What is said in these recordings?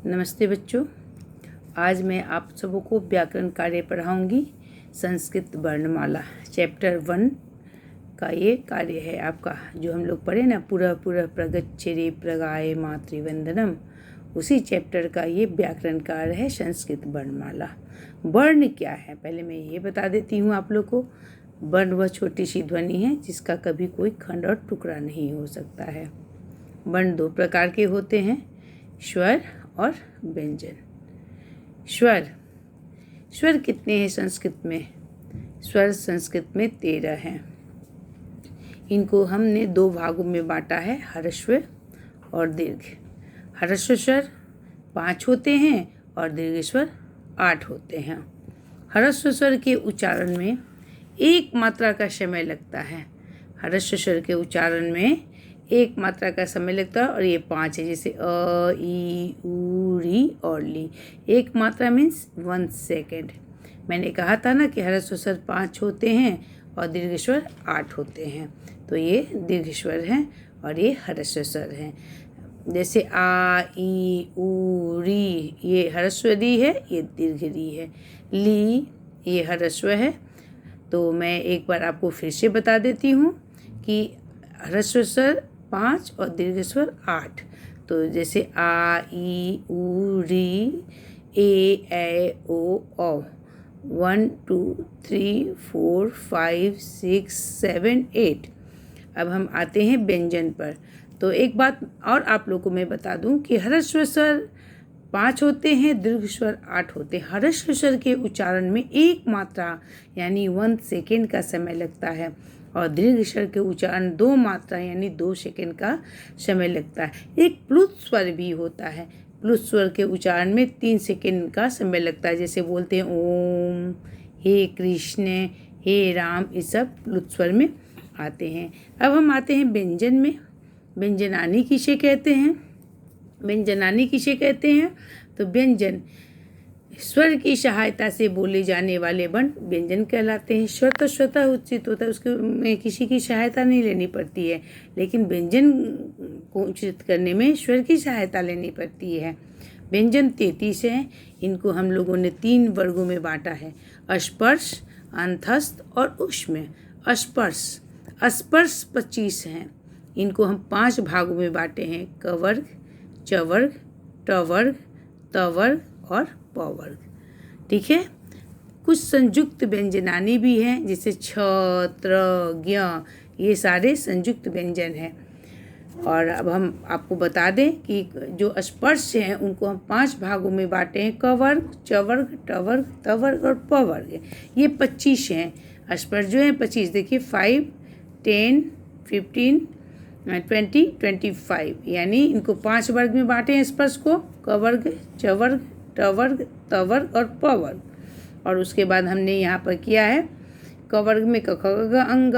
नमस्ते बच्चों। आज मैं आप सबों को व्याकरण कार्य पढ़ाऊंगी। संस्कृत वर्णमाला चैप्टर 1 का ये कार्य है आपका, जो हम लोग पढ़े ना, पूरा प्रगच्छेरे प्रगाय मातृवंदनम, उसी चैप्टर का ये व्याकरण कार्य है संस्कृत वर्णमाला। वर्ण क्या है पहले मैं ये बता देती हूँ आप लोग को। वर्ण वह छोटी सी ध्वनि है जिसका कभी कोई खंड और टुकड़ा नहीं हो सकता है। वर्ण दो प्रकार के होते हैं, स्वर और व्यंजन। स्वर कितने हैं संस्कृत में? स्वर संस्कृत में 13 हैं। इनको हमने 2 भागों में बांटा है, ह्रस्व और दीर्घ। ह्रस्व स्वर 5 होते हैं और दीर्घ स्वर 8 होते हैं। ह्रस्व स्वर के उच्चारण में 1 मात्रा का समय लगता है। ह्रस्व स्वर के उच्चारण में 1 मात्रा का समय लगता है और ये 5 है, जैसे अ, ई, उ, री और ली। 1 मात्रा मीन्स 1 सेकेंड। मैंने कहा था ना कि ह्रस्व स्वर 5 होते हैं और दीर्घ स्वर 8 होते हैं, तो ये दीर्घ स्वर हैं और ये ह्रस्व स्वर हैं। जैसे आ, ई, उ, री, ये ह्रस्व री है, ये दीर्घ री है। ली ये ह्रस्व है। तो मैं एक बार आपको फिर से बता देती हूँ कि ह्रस्व स्वर 5 और दीर्घ स्वर 8। तो जैसे आ, ई, उ, री, ए, ऐ, ओ, औ। 1 2 3 4 5 6 7 8। अब हम आते हैं व्यंजन पर। तो एक बात और आप लोगों को मैं बता दूं कि ह्रस्व स्वर 5 होते हैं, दीर्घ स्वर 8 होते हैं। ह्रस्व स्वर के उच्चारण में 1 मात्रा यानी 1 सेकेंड का समय लगता है और दीर्घ स्वर के उच्चारण 2 मात्रा यानी 2 सेकेंड का समय लगता है। एक प्लुत स्वर भी होता है। प्लुत स्वर के उच्चारण में 3 सेकेंड का समय लगता है, जैसे बोलते हैं ओम, हे कृष्ण, हे राम, ये सब प्लुत स्वर में आते हैं। अब हम आते हैं व्यंजन में। व्यंजनानी किसे कहते हैं? व्यंजनानी किसे कहते हैं? तो व्यंजन स्वर की सहायता से बोले जाने वाले वर्ण व्यंजन कहलाते हैं। स्वर तो स्वतः उच्चित होता है, उसके में किसी की सहायता नहीं लेनी पड़ती है, लेकिन व्यंजन को उच्चित करने में स्वर की सहायता लेनी पड़ती है। व्यंजन 33 हैं। इनको हम लोगों ने 3 वर्गों में बांटा है, स्पर्श, अंतस्थ और ऊष्म। स्पर्श 25 हैं। इनको हम 5 भागों में बांटे हैं, क वर्ग, च वर्ग, ट वर्ग, त वर्ग और प वर्ग। ठीक है। कुछ संयुक्त व्यंजनानी भी हैं, जैसे छ, त्र, ज्ञ, ये सारे संयुक्त व्यंजन हैं। और अब हम आपको बता दें कि जो स्पर्श हैं उनको हम 5 भागों में बांटे हैं, क वर्ग, च वर्ग, ट वर्ग, त वर्ग और प वर्ग। ये 25 हैं। स्पर्श जो हैं 25, देखिए 5, 10, 15, 20, 25, यानी इनको 5 वर्ग में बांटे हैं स्पर्श को, क वर्ग, च वर्ग, ट वर्ग, त वर्ग और प वर्ग। और उसके बाद हमने यहाँ पर किया है, क वर्ग में क ख ग अंग,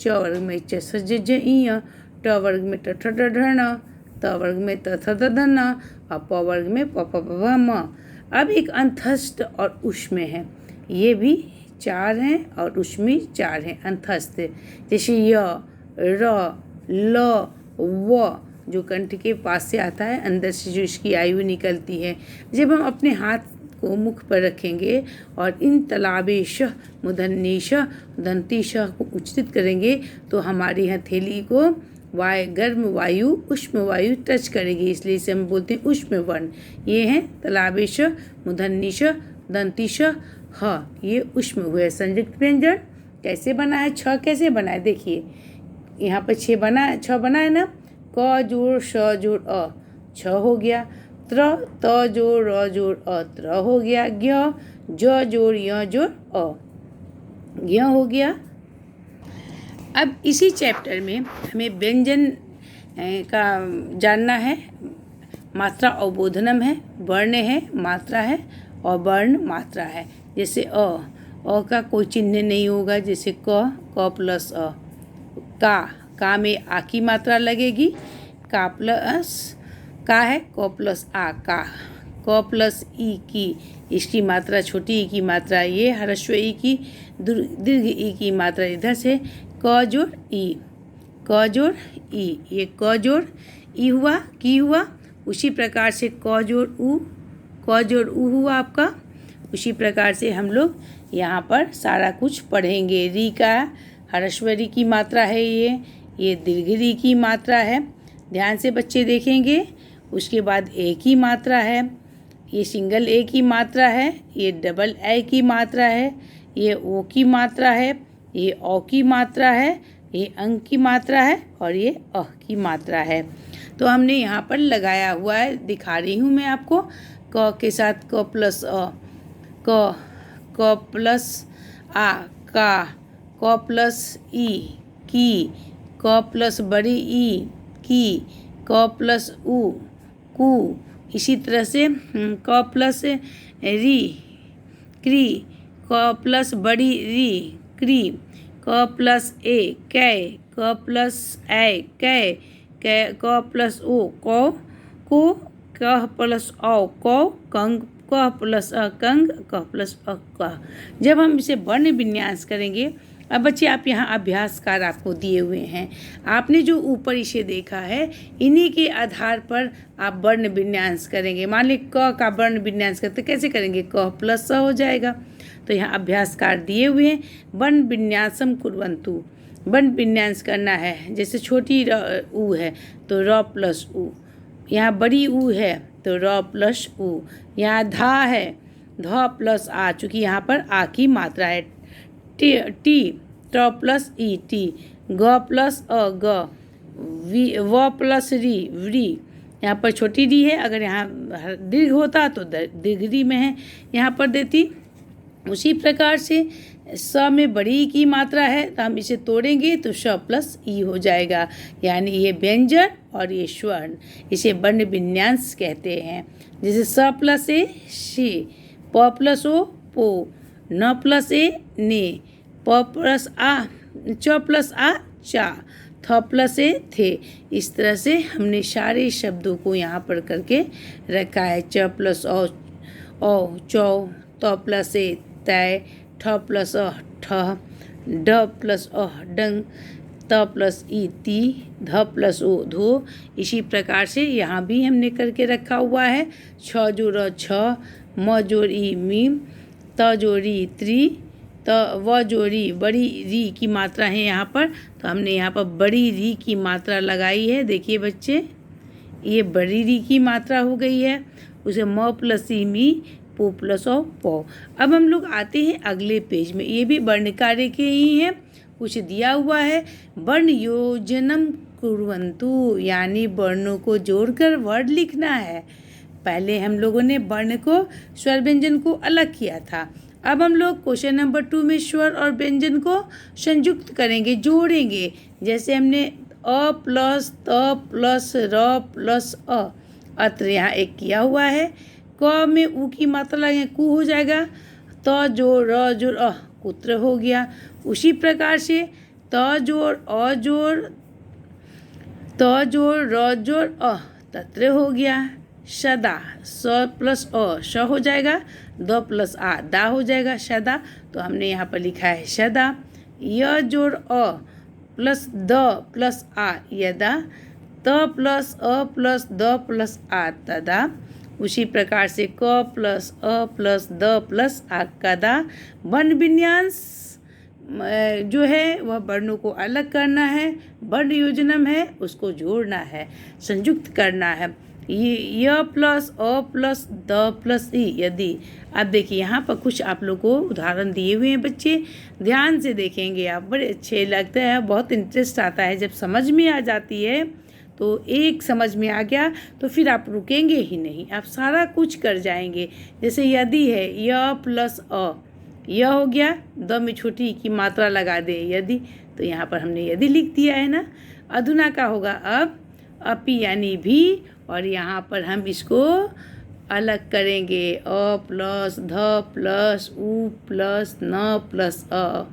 च वर्ग में च स ज झ ञ, ट वर्ग में ट ठ ड ढ ण, त वर्ग में त थ द ध न और प वर्ग में प प प भ म। अब एक अंतस्थ और ऊष्म है, ये भी 4 हैं और ऊष्मी 4 हैं। अंतस्थ जैसे य, र, ल, व, जो कंठ के पास से आता है, अंदर से जो इसकी आयु निकलती है। जब हम अपने हाथ को मुख पर रखेंगे और इन तलाबेश, मूर्धन्येश, दंतीश को उच्चित करेंगे तो हमारी हथेली को गर्म वायु, उष्म वायु टच करेगी, इसलिए इसे हम बोलते हैं उष्म वर्ण। ये हैं तलाबेश, मूर्धन्येश, दंतीश, ह, ये उष्म हुए संयुक्त व्यंजन। कैसे बना है? छ कैसे बना है? देखिए यहाँ पर 6 बना है, 6 बना है ना। क जोड़ श जोड़ अ, छ हो गया। त्र, त जोड़ र जोड़ अ, त्र हो गया। ज्ञ, ज जोड़ य जोड़ अ, ज्ञ हो गया। अब इसी चैप्टर में हमें व्यंजन का जानना है। मात्रा अवबोधनम है, वर्ण है, मात्रा है और वर्ण मात्रा है। जैसे अ का कोई चिन्ह नहीं होगा, जैसे क प्लस अ। का में आ की मात्रा लगेगी, का प्लस का है, क प्लस आ का। क प्लस ई की, इसकी मात्रा छोटी ई की मात्रा ये, ह्रस्व ई की, दीर्घ ई की मात्रा इधर से, क जोड़ ई, क जोड़ ई, ये क जोड़ ई हुआ, की हुआ, उसी प्रकार से क जोड़ ऊ हुआ आपका। उसी प्रकार से हम लोग यहाँ पर सारा कुछ पढ़ेंगे। री का ह्रस्व री की मात्रा है, ये दीर्घ री की मात्रा है। ध्यान से बच्चे देखेंगे। उसके बाद ए की मात्रा है, ये सिंगल ए की मात्रा है, ये डबल ए की मात्रा है, ये ओ की मात्रा है, ये औ की मात्रा है, ये अंग की मात्रा है और ये अह की मात्रा है। तो हमने यहाँ पर लगाया हुआ है, दिखा रही हूँ मैं आपको। क के साथ क प्लस अ, क प्लस आ का, क प्लस ई की, क प्लस बड़ी ई की, क प्लस उ कु। इसी तरह से क प्लस री क्री, क प्लस बड़ी री क्री, क प्लस ए कै, क प्लस ए कै, क प्लस ओ को, क प्लस औ कौ, कंग, क प्लस अ कंग, क प्लस अ क। जब हम इसे वर्ण विन्यास करेंगे, अब बच्चे आप यहाँ अभ्यासकार आपको दिए हुए हैं। आपने जो ऊपर इसे देखा है, इन्हीं के आधार पर आप वर्ण विन्यास करेंगे। मान ली क का वर्ण विन्यास करते कैसे करेंगे, क प्लस स हो जाएगा। तो यहाँ अभ्यासकार दिए हुए हैं। वर्ण विन्यासम कुर्वन्तु, वर्ण विन्यास करना है। जैसे छोटी ऊ है तो र प्लस ऊ, यहाँ बड़ी ऊ है तो र प्लस ऊ, यहाँ धा है ध प्लस आ, चूँकि यहाँ पर आ की मात्रा है। टी ट प्लस ई टी, ग प्लस अ ग, व प्लस री व्री, यहाँ पर छोटी री है। अगर यहाँ दीर्घ होता तो दीर्घ री में है, यहाँ पर देती। उसी प्रकार से स में बड़ी की मात्रा है तो हम इसे तोड़ेंगे तो श प्लस ई हो जाएगा। यानी ये व्यंजन और ये स्वर्ण, इसे वर्ण विन्यास कहते हैं। जैसे स प्लस ए शी, प प्लस ओ पो, न प्लस ए ने, प प्लस आ च प्लस आ चा, थ प्लस ए थे। इस तरह से हमने सारे शब्दों को यहाँ पर करके रखा है। च प्लस औ चौ, त प्लस ए तय, ठ प्लस अ ठ, ड प्लस अ डंग, त प्लस ई ती, ध प्लस ओ धो। इसी प्रकार से यहाँ भी हमने करके रखा हुआ है। छ जोड़ छ, म जोड़ ई मीम, त जोड़ी त्री, त व जोड़ी बड़ी री की मात्रा है यहाँ पर। तो हमने यहाँ पर बड़ी री की मात्रा लगाई है। देखिए बच्चे, ये बड़ी री की मात्रा हो गई है। उसे म प्लस ई मी, पो प्लस औ पौ। अब हम लोग आते हैं अगले पेज में। ये भी वर्ण कार्य के ही हैं। कुछ दिया हुआ है, वर्ण योजनम कुर्वन्तु, यानी वर्णों को जोड़कर वर्ड लिखना है। पहले हम लोगों ने वर्ण को, स्वर व्यंजन को अलग किया था। अब हम लोग क्वेश्चन नंबर 2 में स्वर और व्यंजन को संयुक्त करेंगे, जोड़ेंगे। जैसे हमने अ प्लस त प्लस र प्लस अ, अत्र यहाँ एक किया हुआ है। क में ऊ की मात्रा लगेंगे, कु हो जाएगा। त जोड़ र जोड़ अ, कुत्र हो गया। उसी प्रकार से त जोड़ अ जोड़, त जोड़ र जोड़ अ, तत्र हो गया। सदा, स प्लस अ श हो जाएगा, द प्लस आ दा हो जाएगा सदा। तो हमने यहाँ पर लिखा है सदा। य जोड़ अ प्लस द प्लस आ यदा, त प्लस अ प्लस द प्लस आ तदा। उसी प्रकार से क प्लस अ प्लस द प्लस आ कदा। वर्ण विन्यास जो है वह वर्णों को अलग करना है, वर्ण योजनम है उसको जोड़ना है, संयुक्त करना है। य प्लस अ प्लस द प्लस ई यदि। अब देखिए यहाँ पर कुछ आप लोग को उदाहरण दिए हुए हैं बच्चे, ध्यान से देखेंगे आप, बड़े अच्छे लगते हैं। बहुत इंटरेस्ट आता है जब समझ में आ जाती है। तो एक समझ में आ गया तो फिर आप रुकेंगे ही नहीं, आप सारा कुछ कर जाएंगे। जैसे यदि है य प्लस अ, य हो गया, द में छोटी की मात्रा लगा दे यदि, तो यहाँ पर हमने यदि लिख दिया है ना। अधुना का होगा अब, अपि यानी भी, और यहाँ पर हम इसको अलग करेंगे। अ प्लस ध प्लस उ प्लस न प्लस अ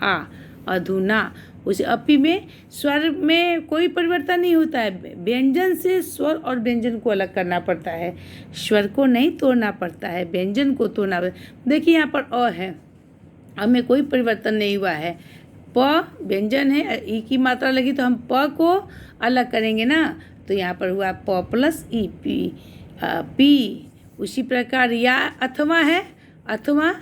आ, अधुना। उस अपि में स्वर में कोई परिवर्तन नहीं होता है। व्यंजन से स्वर और व्यंजन को अलग करना पड़ता है, स्वर को नहीं तोड़ना पड़ता है, व्यंजन को तोड़ना। देखिए यहाँ पर अ है, अ में कोई परिवर्तन नहीं हुआ है। प व्यंजन है, ई की मात्रा लगी तो हम प को अलग करेंगे ना, तो यहाँ पर हुआ प प्लस ई पी। उसी प्रकार या अथवा है, अथवा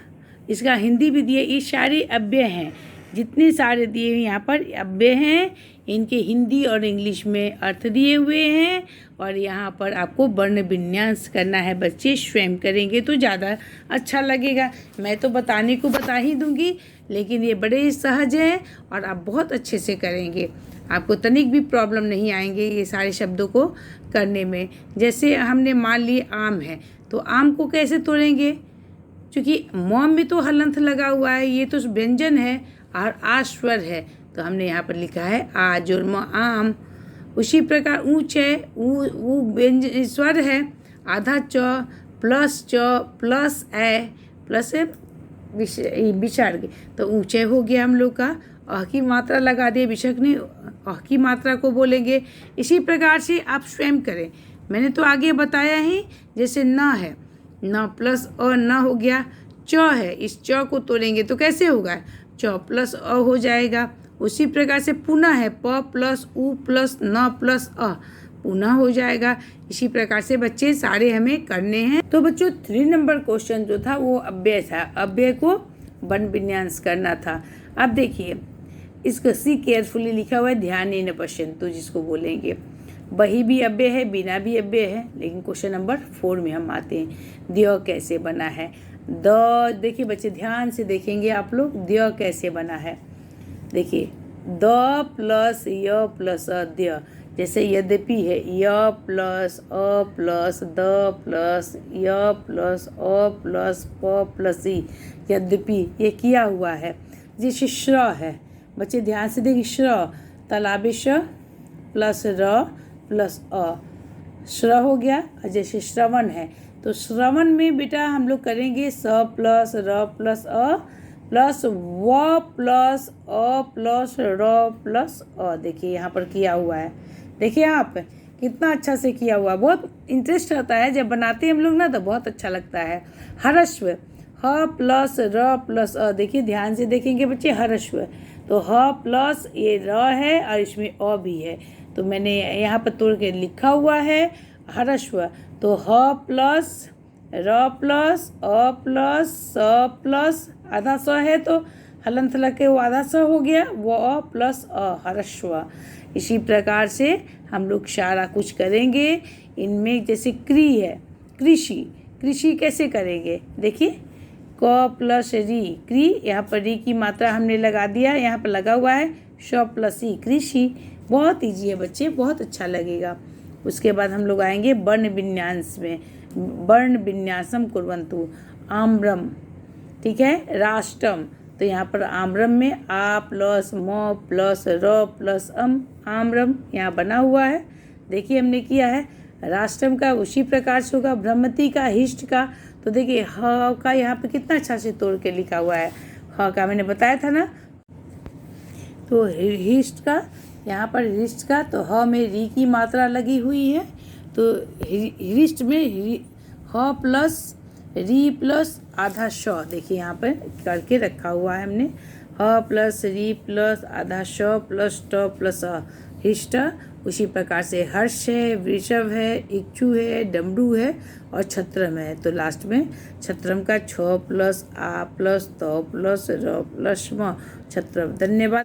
इसका हिंदी भी दिए। ये सारे अव्यय हैं, जितने सारे दिए हुए यहाँ पर अव्यय हैं, इनके हिंदी और इंग्लिश में अर्थ दिए हुए हैं। और यहाँ पर आपको वर्ण विन्यास करना है बच्चे, स्वयं करेंगे तो ज़्यादा अच्छा लगेगा। मैं तो बताने को बता ही दूँगी, लेकिन ये बड़े सहज हैं और आप बहुत अच्छे से करेंगे। आपको तनिक भी प्रॉब्लम नहीं आएंगे ये सारे शब्दों को करने में। जैसे हमने मान लिए आम है, तो आम को कैसे तोड़ेंगे? क्योंकि मॉम में तो हलंत लगा हुआ है, ये तो व्यंजन है और आ स्वर है, तो हमने यहाँ पर लिखा है आ जुर्म आम। उसी प्रकार ऊँच है, ऊ व्यंजन स्वर है, आधा च प्लस ए प्लस विसर्ग, तो ऊँचे हो गया हम लोग का। अह की मात्रा लगा दिए, विसर्ग ने अह की मात्रा को बोलेंगे। इसी प्रकार से आप स्वयं करें, मैंने तो आगे बताया ही। जैसे न है, न प्लस अ न हो गया। च है, इस च को तोड़ेंगे तो कैसे होगा? च प्लस अ हो जाएगा। उसी प्रकार से पुनः है, प प्लस उ प्लस न प्लस अ, पुनः हो जाएगा। इसी प्रकार से बच्चे सारे हमें करने हैं। तो बच्चों 3 नंबर क्वेश्चन जो था वो अव्यय था, अव्यय को वर्ण विन्यास करना था। अब देखिए इसको सी केयरफुली लिखा हुआ है, ध्यान न पश्यन्तु जिसको बोलेंगे। वही भी अव्यय है, बिना भी अव्यय है। लेकिन क्वेश्चन नंबर 4 में हम आते हैं। द्य कैसे बना है? द देखिए बच्चे ध्यान से देखेंगे आप लोग, द्य कैसे बना है। देखिए द प्लस य प्लस अद्य, जैसे यद्यपि है य प्लस अ प्लस द प्लस य प्लस अ प्लस प प्लस ई, यद्यपि ये किया हुआ है। जैसे श्र है, बच्चे ध्यान से देखिए, श्र तालाबे श प्लस र प्लस अ, श्र हो गया। और जैसे श्रवण है, तो श्रवण में बेटा हम लोग करेंगे स प्लस र प्लस अ प्लस व प्लस अ प्लस र प्लस अ। देखिए यहाँ पर किया हुआ है, देखिए आप कितना अच्छा से किया हुआ है। बहुत इंटरेस्ट आता है जब बनाते हैं हम लोग ना, तो बहुत अच्छा लगता है। हर्षव, ह प्लस र प्लस अ, देखिए ध्यान से देखेंगे बच्चे, हर्षव तो ह प्लस ये र है और इसमें अ भी है, तो मैंने यहाँ पर तोड़ के लिखा हुआ है हर्षव। तो ह प्लस र प्लस अ प्लस स प्लस आधा स है, तो हलंत लग के वो आधा स हो गया, वो अ प्लस अ, हर्षव। इसी प्रकार से हम लोग सारा कुछ करेंगे। इनमें जैसे क्री है, कृषि, कृषि कैसे करेंगे? देखिए क प्लस री, क्री, यहाँ पर री की मात्रा हमने लगा दिया, यहाँ पर लगा हुआ है श प्लस ई, कृषि। बहुत ईजी है बच्चे, बहुत अच्छा लगेगा। उसके बाद हम लोग आएंगे वर्ण विन्यास में। वर्ण विन्यासम कुर्वन्तु, आम्रम, ठीक है, राष्ट्रम, तो यहाँ पर आम्रम में आ प्लस म प्लस र प्लस आम्रम यहाँ बना हुआ है। देखिए हमने किया है। राष्ट्रम का उसी प्रकार से होगा, भ्रमति का, हिष्ट का, तो देखिए ह का यहाँ पे कितना अच्छा से तोड़ के लिखा हुआ है। ह का मैंने बताया था ना, तो हिष्ट का, यहाँ पर हिष्ट का, तो ह में री की मात्रा लगी हुई है, तो हिष्ट में ह प्लस री प्लस आधा श, देखिए यहाँ पर करके रखा हुआ है हमने, ह प्लस री प्लस आधा श प्लस ट प्लस अ, हिष्ट। उसी प्रकार से हर्ष है, वृषभ है, इक्षु है, डमरू है और छत्रम है, तो लास्ट में छत्रम का छ प्लस आ प्लस त प्लस र प्लस म, छत्रम। धन्यवाद।